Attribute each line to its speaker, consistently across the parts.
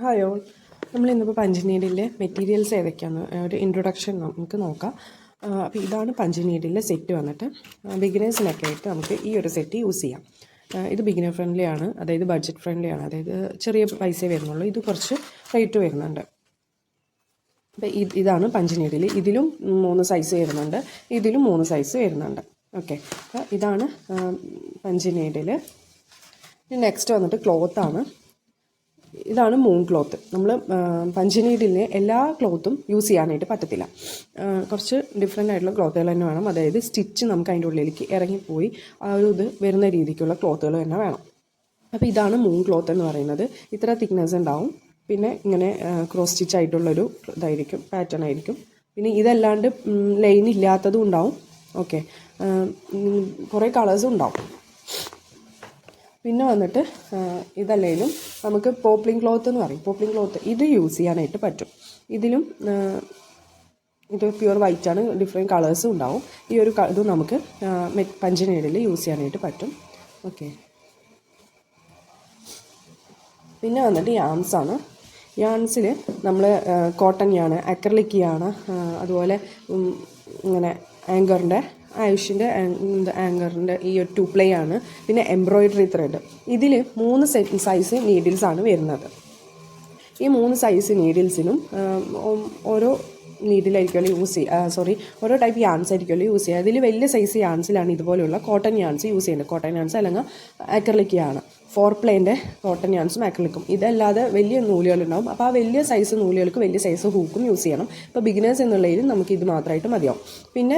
Speaker 1: Hi all. നമ്മൾ ഇന്നിപ്പോൾ പഞ്ചനീഡിലെ materials ഏതൊക്കെയാണ് ഒരു ഇൻട്രൊഡക്ഷൻ നമുക്ക് നോക്കാം. അപ്പോൾ ഇതാണ് പഞ്ചനീഡിലെ സെറ്റ് വന്നിട്ട് ബിഗിനേഴ്സിനൊക്കെ ആയിട്ട് നമുക്ക് ഈ ഒരു സെറ്റ് യൂസ് ചെയ്യാം. ഇത് ബിഗിനർ ഫ്രണ്ട്ലി ആണ്, അതായത് ബഡ്ജറ്റ് ഫ്രണ്ട്ലി ആണ്, അതായത് ചെറിയ പൈസ വരുന്നുള്ളൂ. ഇത് കുറച്ച് റേറ്റ് വരുന്നുണ്ട്. അപ്പോൾ ഇതാണ് പഞ്ചനീഡിൽ. ഇതിലും 3 സൈസ് വരുന്നുണ്ട്, ഇതിലും 3 സൈസ് വരുന്നുണ്ട്. ഓക്കെ, അപ്പോൾ ഇതാണ് പഞ്ചനീഡിൽ. നെക്സ്റ്റ് വന്നിട്ട് ക്ലോത്താണ്. ഇതാണ് മൂൺ ക്ലോത്ത്. നമ്മൾ പഞ്ചനീഡിലിന് എല്ലാ ക്ലോത്തും യൂസ് ചെയ്യാനായിട്ട് പറ്റത്തില്ല. കുറച്ച് ഡിഫറെൻ്റ് ആയിട്ടുള്ള ക്ലോത്തുകൾ തന്നെ വേണം. അതായത് സ്റ്റിച്ച് നമുക്ക് അതിൻ്റെ ഉള്ളിലേക്ക് ഇറങ്ങിപ്പോയി ആ ഒരു ഇത് വരുന്ന രീതിക്കുള്ള ക്ലോത്തുകൾ തന്നെ വേണം. അപ്പോൾ ഇതാണ് മൂൺ ക്ലോത്ത് എന്ന് പറയുന്നത്. ഇത്ര തിക്നെസ് ഉണ്ടാവും. പിന്നെ ഇങ്ങനെ ക്രോസ് സ്റ്റിച്ച് ആയിട്ടുള്ളൊരു ഇതായിരിക്കും, പാറ്റേൺ ആയിരിക്കും. പിന്നെ ഇതല്ലാണ്ട് ലൈൻ ഇല്ലാത്തതും ഉണ്ടാവും. ഓക്കെ, കുറേ കളേഴ്സും ഉണ്ടാവും. പിന്നെ വന്നിട്ട് ഇതല്ലേലും നമുക്ക് പോപ്ലിംഗ് ക്ലോത്ത് എന്ന് പറയും. പോപ്ലിംഗ് ക്ലോത്ത് ഇത് യൂസ് ചെയ്യാനായിട്ട് പറ്റും. ഇതിലും ഇത് പ്യുവർ വൈറ്റ് ആണ്, ഡിഫറെൻറ്റ് കളേഴ്സും ഉണ്ടാവും. ഈ ഒരു ഇത് നമുക്ക് പഞ്ചനീഡിൽ യൂസ് ചെയ്യാനായിട്ട് പറ്റും. ഓക്കെ, പിന്നെ വന്നിട്ട് യാൺസാണ്. യാൺസിൽ നമ്മൾ കോട്ടൺ യാണ്, അക്രലിക് യാണ്, അതുപോലെ ഇങ്ങനെ ആങ്കറിൻ്റെ ആയുഷിൻ്റെ ആങ്കറിൻ്റെ ഈ ഒരു 2 പ്ലേ ആണ്. പിന്നെ എംബ്രോയിഡറി ത്രെഡ്. ഇതിൽ 3 സൈസ് നീഡിൽസാണ് വരുന്നത്. ഈ 3 സൈസ് നീഡിൽസിനും ഓരോ നീഡിലായിരിക്കുമല്ലോ യൂസ് ചെയ്യുക, ഓരോ ടൈപ്പ് യാൺസ് ആയിരിക്കുമല്ലോ യൂസ് ചെയ്യുക. അതിൽ വലിയ സൈസ് യാൺസിലാണ് ഇതുപോലെയുള്ള കോട്ടൺ യാൺസ് യൂസ് ചെയ്യുന്നത്. കോട്ടൺ യാൺസ് അല്ലെങ്കിൽ അക്രലിക് യാണ്, 4 പ്ലേൻ്റെ കോട്ടൺ യാൺസും അക്രലിക്കും. ഇതല്ലാതെ വലിയ നൂലുകളുണ്ടാവും. അപ്പോൾ ആ വലിയ സൈസ് നൂലുകൾക്ക് വലിയ സൈസ് ഹൂക്കും യൂസ് ചെയ്യണം. ഇപ്പോൾ ബിഗിനേഴ്സ് എന്നുള്ളതിൽ നമുക്ക് ഇത് മാത്രമായിട്ട് മതിയാവും. പിന്നെ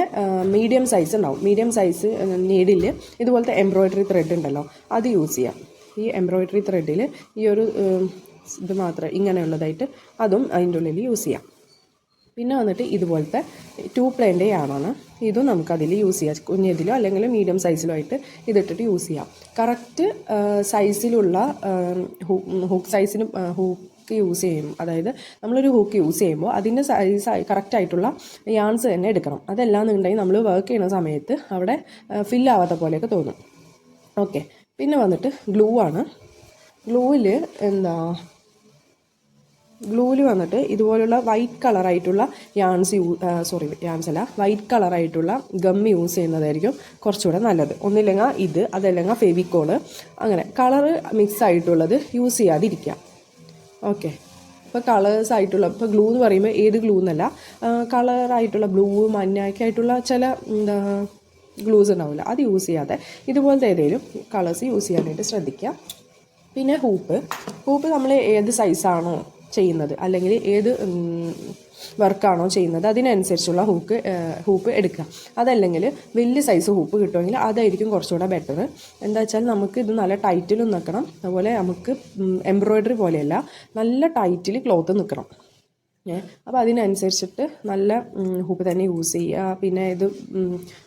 Speaker 1: മീഡിയം സൈസ് ഉണ്ടാവും. മീഡിയം സൈസ് നീഡിൽ ഇതുപോലത്തെ എംബ്രോയിഡറി ത്രെഡ് ഉണ്ടല്ലോ, അത് യൂസ് ചെയ്യാം. ഈ എംബ്രോയിഡറി ത്രെഡിൽ ഈ ഒരു ഇത് മാത്രം ഇങ്ങനെയുള്ളതായിട്ട് അതും അതിൻ്റെ ഉള്ളിൽ യൂസ് ചെയ്യാം. പിന്നെ വന്നിട്ട് ഇതുപോലത്തെ 2 പ്ലേൻ്റെ യാണാണ്. ഇതും നമുക്കതിൽ യൂസ് ചെയ്യാം. കുഞ്ഞതിലോ അല്ലെങ്കിൽ മീഡിയം സൈസിലോ ആയിട്ട് ഇതിട്ടിട്ട് യൂസ് ചെയ്യാം. കറക്റ്റ് സൈസിലുള്ള ഹൂക്ക് സൈസിന് ഹൂക്ക് യൂസ് ചെയ്യും. അതായത് നമ്മളൊരു ഹൂക്ക് യൂസ് ചെയ്യുമ്പോൾ അതിൻ്റെ സൈസ് കറക്റ്റായിട്ടുള്ള യാൺസ് തന്നെ എടുക്കണം. അതല്ലാന്നുണ്ടെങ്കിൽ നമ്മൾ വർക്ക് ചെയ്യുന്ന സമയത്ത് അവിടെ ഫില്ലാവാത്ത പോലെയൊക്കെ തോന്നും. ഓക്കെ, പിന്നെ വന്നിട്ട് ഗ്ലൂ ആണ്. ഗ്ലൂവിൽ വന്നിട്ട് ഇതുപോലുള്ള വൈറ്റ് കളറായിട്ടുള്ള വൈറ്റ് കളറായിട്ടുള്ള ഗം യൂസ് ചെയ്യുന്നതായിരിക്കും കുറച്ചുകൂടെ നല്ലത്. ഒന്നില്ലെങ്കിൽ അതല്ലെങ്കിൽ ഫെവിക്കോള്, അങ്ങനെ കളറ് മിക്സ് ആയിട്ടുള്ളത് യൂസ് ചെയ്യാതിരിക്കുക. ഓക്കെ, ഇപ്പോൾ കളേഴ്സ് ആയിട്ടുള്ള, ഇപ്പോൾ ഗ്ലൂ എന്ന് പറയുമ്പോൾ ഏത് ഗ്ലൂ എന്നല്ല, കളറായിട്ടുള്ള ബ്ലൂ മഞ്ഞയൊക്കെ ആയിട്ടുള്ള ചില ഗ്ലൂസ് ഉണ്ടാവില്ല, അത് യൂസ് ചെയ്യാതെ ഇതുപോലത്തെ ഏതെങ്കിലും കളേഴ്സ് യൂസ് ചെയ്യാനായിട്ട് ശ്രദ്ധിക്കുക. പിന്നെ ഹൂപ്പ് നമ്മൾ ഏത് സൈസാണോ ചെയ്യുന്നത് അല്ലെങ്കിൽ ഏത് വർക്കാണോ ചെയ്യുന്നത് അതിനനുസരിച്ചുള്ള ഹൂപ്പ് എടുക്കുക. അതല്ലെങ്കിൽ വലിയ സൈസ് ഹൂപ്പ് കിട്ടുമെങ്കിൽ അതായിരിക്കും കുറച്ചുകൂടെ ബെറ്റർ. എന്താ വെച്ചാൽ നമുക്ക് ഇത് നല്ല ടൈറ്റിലും നിൽക്കണം. അതുപോലെ നമുക്ക് എംബ്രോയ്ഡറി പോലെയല്ല, നല്ല ടൈറ്റിൽ ക്ലോത്ത് നിൽക്കണം. അപ്പോൾ അതിനനുസരിച്ചിട്ട് നല്ല ഹൂപ്പ് തന്നെ യൂസ് ചെയ്യുക. പിന്നെ ഇത്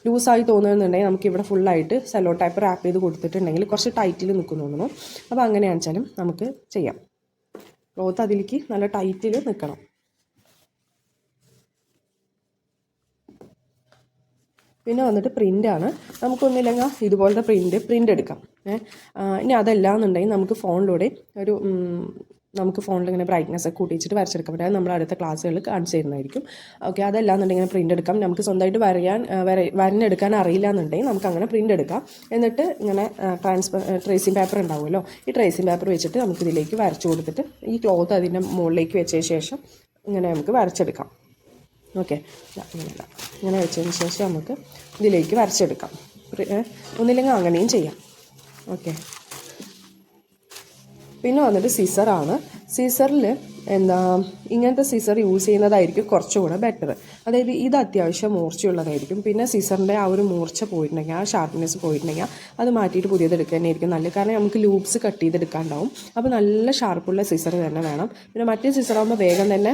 Speaker 1: ലൂസായി തോന്നുന്നുണ്ടെങ്കിൽ നമുക്കിവിടെ ഫുള്ളായിട്ട് സെല്ലോ ടൈപ്പ് റാപ്പ് ചെയ്ത് കൊടുത്തിട്ടുണ്ടെങ്കിൽ കുറച്ച് ടൈറ്റിൽ നിൽക്കുന്നു തോന്നുന്നു. അപ്പോൾ അങ്ങനെയാണെന്ന് വെച്ചാലും നമുക്ക് ചെയ്യാം. ക്ലോത്ത് അതിലേക്ക് നല്ല ടൈറ്റിൽ നിൽക്കണം. പിന്നെ വന്നിട്ട് പ്രിൻ്റാണ്. നമുക്കൊന്നില്ലെങ്കിൽ ഇതുപോലത്തെ പ്രിൻ്റ് എടുക്കാം. ഇനി അതല്ല എന്നുണ്ടെങ്കിൽ നമുക്ക് ഫോണിൽ ഇങ്ങനെ ബ്രൈറ്റ്നസ് ഒക്കെ കൂട്ടിച്ചിട്ട് വരച്ചെടുക്കാൻ പറ്റും. അത് നമ്മൾ അടുത്ത ക്ലാസ്സുകളിൽ കാണിച്ചു തരുന്നതായിരിക്കും. ഓക്കെ, അതല്ല എന്നുണ്ടെങ്കിൽ പ്രിൻ്റ് എടുക്കാം. നമുക്ക് സ്വന്തമായിട്ട് വരഞ്ഞെടുക്കാൻ അറിയില്ല എന്നുണ്ടെങ്കിൽ നമുക്ക് അങ്ങനെ പ്രിൻ്റ് എടുക്കാം. എന്നിട്ട് ഇങ്ങനെ ട്രേസിങ് പേപ്പർ ഉണ്ടാവുമല്ലോ, ഈ ട്രേസിങ് പേപ്പർ വെച്ചിട്ട് നമുക്കിതിലേക്ക് വരച്ചു കൊടുത്തിട്ട് ഈ ക്ലോത്ത് അതിൻ്റെ മുകളിലേക്ക് വെച്ചതിന് ശേഷം ഇങ്ങനെ നമുക്ക് വരച്ചെടുക്കാം. ഓക്കെ, ഇങ്ങനെ വെച്ചതിന് ശേഷം നമുക്ക് ഇതിലേക്ക് വരച്ചെടുക്കാം. ഒന്നില്ലെങ്കിൽ അങ്ങനെയും ചെയ്യാം. ഓക്കെ, പിന്നെ വന്നിട്ട് സിസറാണ്. സിസറിൽ ഇങ്ങനത്തെ സിസർ യൂസ് ചെയ്യുന്നതായിരിക്കും കുറച്ചുകൂടെ ബെറ്റർ. അതായത് ഇത് അത്യാവശ്യം മൂർച്ചയുള്ളതായിരിക്കും. പിന്നെ സിസറിൻ്റെ ആ ഒരു മൂർച്ച പോയിട്ടുണ്ടെങ്കിൽ, ആ ഷാർപ്നെസ് പോയിട്ടുണ്ടെങ്കിൽ അത് മാറ്റിയിട്ട് പുതിയത് എടുക്കുക തന്നെയായിരിക്കും നല്ലത്. കാരണം നമുക്ക് ലൂപ്സ് കട്ട് ചെയ്തെടുക്കാനുണ്ടാവും. അപ്പോൾ നല്ല ഷാർപ്പുള്ള സിസർ തന്നെ വേണം. പിന്നെ മറ്റേ സിസറാകുമ്പോൾ വേഗം തന്നെ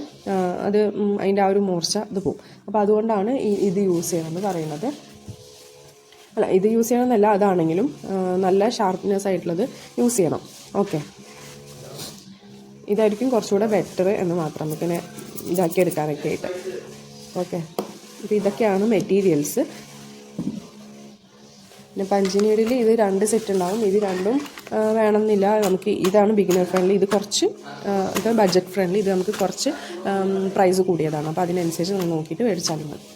Speaker 1: അത് അതിൻ്റെ ആ ഒരു മൂർച്ച ഇത് പോവും. അപ്പോൾ അതുകൊണ്ടാണ് ഇത് യൂസ് ചെയ്യണമെന്ന് പറയുന്നത്. ഇത് യൂസ് ചെയ്യണമെന്നല്ല, അതാണെങ്കിലും നല്ല ഷാർപ്നെസ് ആയിട്ടുള്ളത് യൂസ് ചെയ്യണം. ഓക്കെ, ഇതായിരിക്കും കുറച്ചുകൂടെ ബെറ്റർ എന്ന് മാത്രം, നമുക്കിങ്ങനെ ഇതാക്കി എടുക്കാനൊക്കെ ആയിട്ട്. ഓക്കെ, അപ്പോൾ ഇതൊക്കെയാണ് മെറ്റീരിയൽസ്. പിന്നെ പഞ്ചിനീഡിൽ ഇത് 2 സെറ്റ് ഉണ്ടാവും. ഇത് രണ്ടും വേണമെന്നില്ല. നമുക്ക് ഇതാണ് ബിഗിനർ ഫ്രണ്ട്ലി, ഇത് കുറച്ച് ഇത് ബഡ്ജറ്റ് ഫ്രണ്ട്ലി, ഇത് നമുക്ക് കുറച്ച് പ്രൈസ് കൂടിയതാണ്. അപ്പോൾ അതിനനുസരിച്ച് നമ്മൾ നോക്കിയിട്ട് മേടിച്ചാലും മതി.